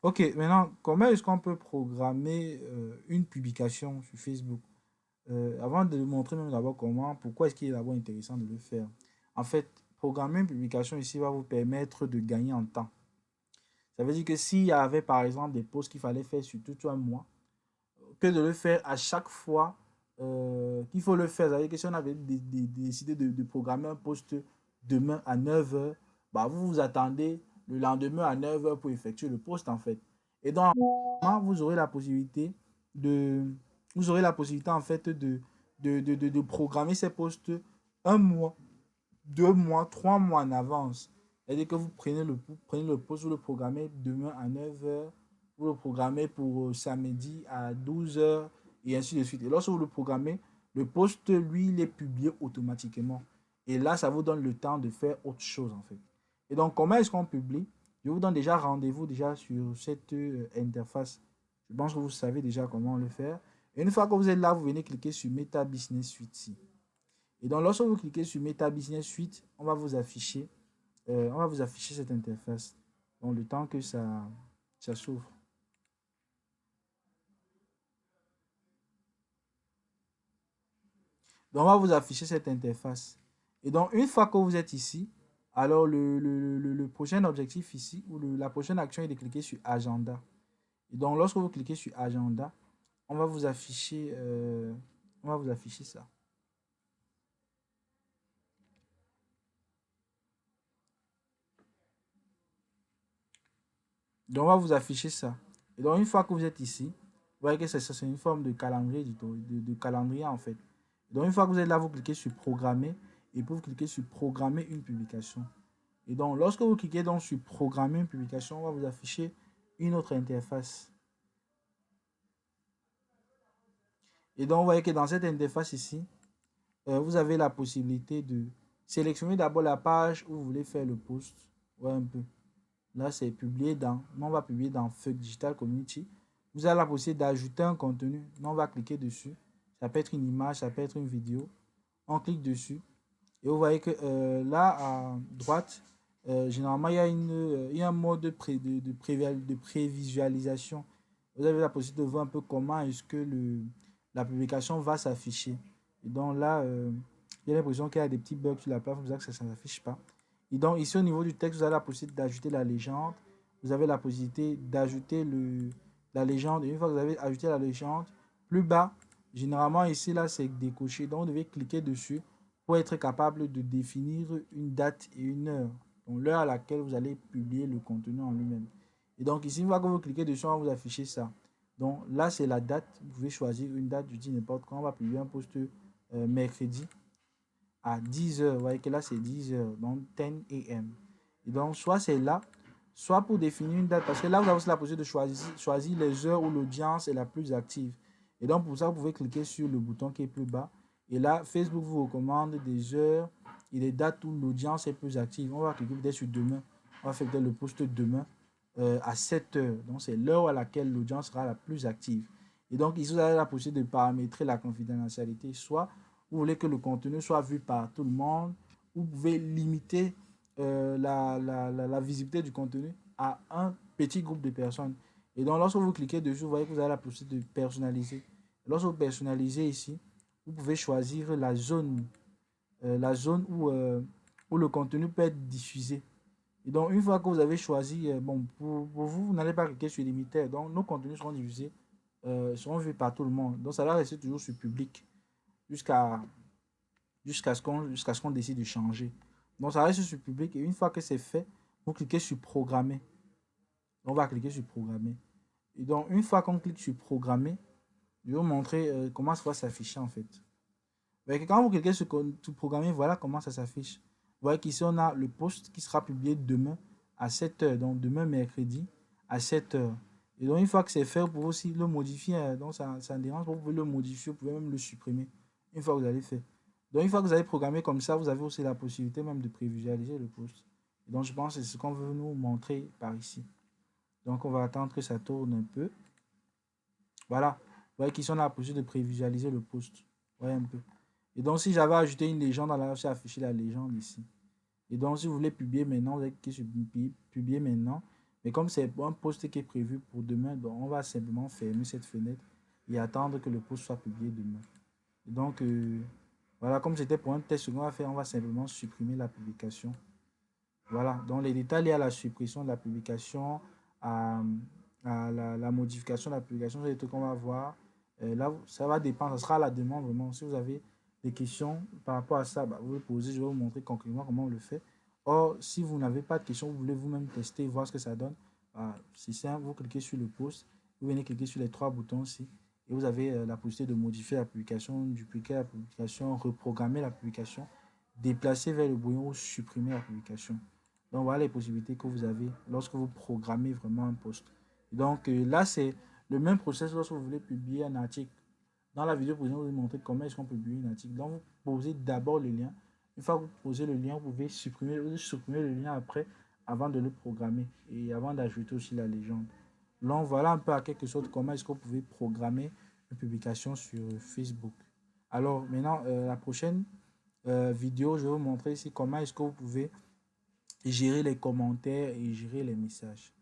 Ok, maintenant, comment est-ce qu'on peut programmer une publication sur Facebook? Avant de montrer même d'abord comment, pourquoi est-ce qu'il est d'abord intéressant de le faire? En fait, programmer une publication ici va vous permettre de gagner en temps. Ça veut dire que s'il y avait par exemple des posts qu'il fallait faire sur tout un mois, que de le faire à chaque fois qu'il faut le faire. C'est-à-dire que si on avait décidé de programmer un post demain à 9 heures, bah vous vous attendez le lendemain à 9 heures pour effectuer le post en fait. Et donc, vous aurez la possibilité de, vous aurez la possibilité en fait de programmer ces posts un mois, 2 mois, 3 mois en avance. C'est-à-dire que vous prenez le post, vous le programmez demain à 9 heures, vous le programmez pour samedi à 12 heures et ainsi de suite. Et lorsque vous le programmez, le post, lui, il est publié automatiquement. Et là, ça vous donne le temps de faire autre chose, en fait. Et donc, comment est-ce qu'on publie? Je vous donne déjà rendez-vous déjà sur cette interface. Je pense que vous savez déjà comment le faire. Et une fois que vous êtes là, vous venez cliquer sur Meta Business Suite. Et donc, lorsque vous cliquez sur Meta Business Suite, on va vous afficher cette interface. Donc, le temps que ça s'ouvre. Donc, on va vous afficher cette interface. Et donc, une fois que vous êtes ici, alors le prochain objectif ici, ou la prochaine action est de cliquer sur Agenda. Et donc, lorsque vous cliquez sur Agenda, on va vous afficher, on va vous afficher ça. Donc, on va vous afficher ça. Et donc, une fois que vous êtes ici, vous voyez que c'est une forme de calendrier, de calendrier en fait. Donc, une fois que vous êtes là, vous cliquez sur Programmer et puis vous cliquez sur Programmer une publication. Et donc, lorsque vous cliquez donc sur Programmer une publication, on va vous afficher une autre interface. Et donc, vous voyez que dans cette interface ici, vous avez la possibilité de sélectionner d'abord la page où vous voulez faire le post. Ouais, un peu. Là, c'est publié dans, on va publier dans Feuille Digital Community. Vous avez la possibilité d'ajouter un contenu. On va cliquer dessus. Ça peut être une image, ça peut être une vidéo. On clique dessus. Et vous voyez que là, à droite, généralement, il y a un mode de prévisualisation. Vous avez la possibilité de voir un peu comment est-ce que la publication va s'afficher. Et donc là, j'ai l'impression qu'il y a des petits bugs sur la page, c'est pour ça que ça ne s'affiche pas. Et donc ici, au niveau du texte, vous avez la possibilité d'ajouter la légende. Vous avez la possibilité d'ajouter la légende. Et une fois que vous avez ajouté la légende, plus bas, généralement ici, là, c'est décoché. Donc, vous devez cliquer dessus pour être capable de définir une date et une heure. Donc, l'heure à laquelle vous allez publier le contenu en lui-même. Et donc, ici, une fois que vous cliquez dessus, on va vous afficher ça. Donc, là, c'est la date. Vous pouvez choisir une date, je dis n'importe quand. On va publier un post mercredi à 10 heures. Vous voyez que là, c'est 10 heures. Donc, 10 a.m. Et donc, soit c'est là, soit pour définir une date. Parce que là, vous avez aussi la possibilité de choisir les heures où l'audience est la plus active. Et donc, pour ça, vous pouvez cliquer sur le bouton qui est plus bas. Et là, Facebook vous recommande des heures et des dates où l'audience est plus active. On va cliquer peut-être sur demain. On va faire peut-être le post demain à 7 heures. Donc, c'est l'heure à laquelle l'audience sera la plus active. Et donc, ici, vous avez la possibilité de paramétrer la confidentialité. Soit vous voulez que le contenu soit vu par tout le monde, vous pouvez limiter la visibilité du contenu à un petit groupe de personnes. Et donc, lorsque vous cliquez dessus, vous voyez que vous avez la possibilité de personnaliser. Lorsque vous personnalisez ici, vous pouvez choisir la zone où le contenu peut être diffusé. Et donc, une fois que vous avez choisi, bon, pour vous, vous n'allez pas cliquer sur limiter. Donc, nos contenus seront diffusés, seront vus par tout le monde. Donc, ça va rester toujours sur public jusqu'à jusqu'à ce qu'on décide de changer. Donc, ça reste sur public. Et une fois que c'est fait, vous cliquez sur programmer. On va cliquer sur programmer. Et donc, une fois qu'on clique sur programmer, je vais vous montrer comment ça va s'afficher en fait. Donc, quand vous cliquez sur programmer, voilà comment ça s'affiche. Vous voyez qu'ici, on a le post qui sera publié demain à 7 heures. Donc, demain, mercredi, à 7 heures. Et donc, une fois que c'est fait, vous pouvez aussi le modifier. Donc, ça ne dérange pas. Vous pouvez le modifier, vous pouvez même le supprimer. Une fois que vous avez fait. Donc, une fois que vous avez programmé comme ça, vous avez aussi la possibilité même de prévisualiser le post. Et donc, je pense que c'est ce qu'on veut nous montrer par ici. Donc, on va attendre que ça tourne un peu. Voilà. Vous voyez qu'ici, on a la possibilité de prévisualiser le post. Vous voyez un peu. Et donc, si j'avais ajouté une légende, là, j'ai affiché la légende ici. Et donc, si vous voulez publier maintenant, vous allez cliquer sur publier maintenant. Mais comme c'est un post qui est prévu pour demain, donc on va simplement fermer cette fenêtre et attendre que le post soit publié demain. Et donc, voilà, comme c'était pour un test qu'on va faire, on va simplement supprimer la publication. Voilà, donc les détails liés à la suppression de la publication, à, la modification de la publication, c'est des trucs qu'on va voir. Là, ça va dépendre, ça sera à la demande vraiment. Si vous avez des questions par rapport à ça, bah, vous les posez, je vais vous montrer concrètement comment on le fait. Or, si vous n'avez pas de questions, vous voulez vous-même tester, voir ce que ça donne, bah, c'est simple, vous cliquez sur le post, vous venez cliquer sur les trois boutons ici, et vous avez la possibilité de modifier la publication, dupliquer la publication, reprogrammer la publication, déplacer vers le brouillon ou supprimer la publication. Donc voilà les possibilités que vous avez lorsque vous programmez vraiment un post. Donc là, c'est le même process lorsque vous voulez publier un article. Dans la vidéo, je vais vous montrer comment est-ce qu'on publie un article. Donc vous posez d'abord le lien. Une fois que vous posez le lien, vous pouvez supprimer le lien après, avant de le programmer et avant d'ajouter aussi la légende. Donc voilà un peu à quelque chose comment est-ce que vous pouvez programmer une publication sur Facebook. Alors maintenant, la prochaine vidéo, je vais vous montrer ici comment est-ce que vous pouvez gérer les commentaires et gérer les messages.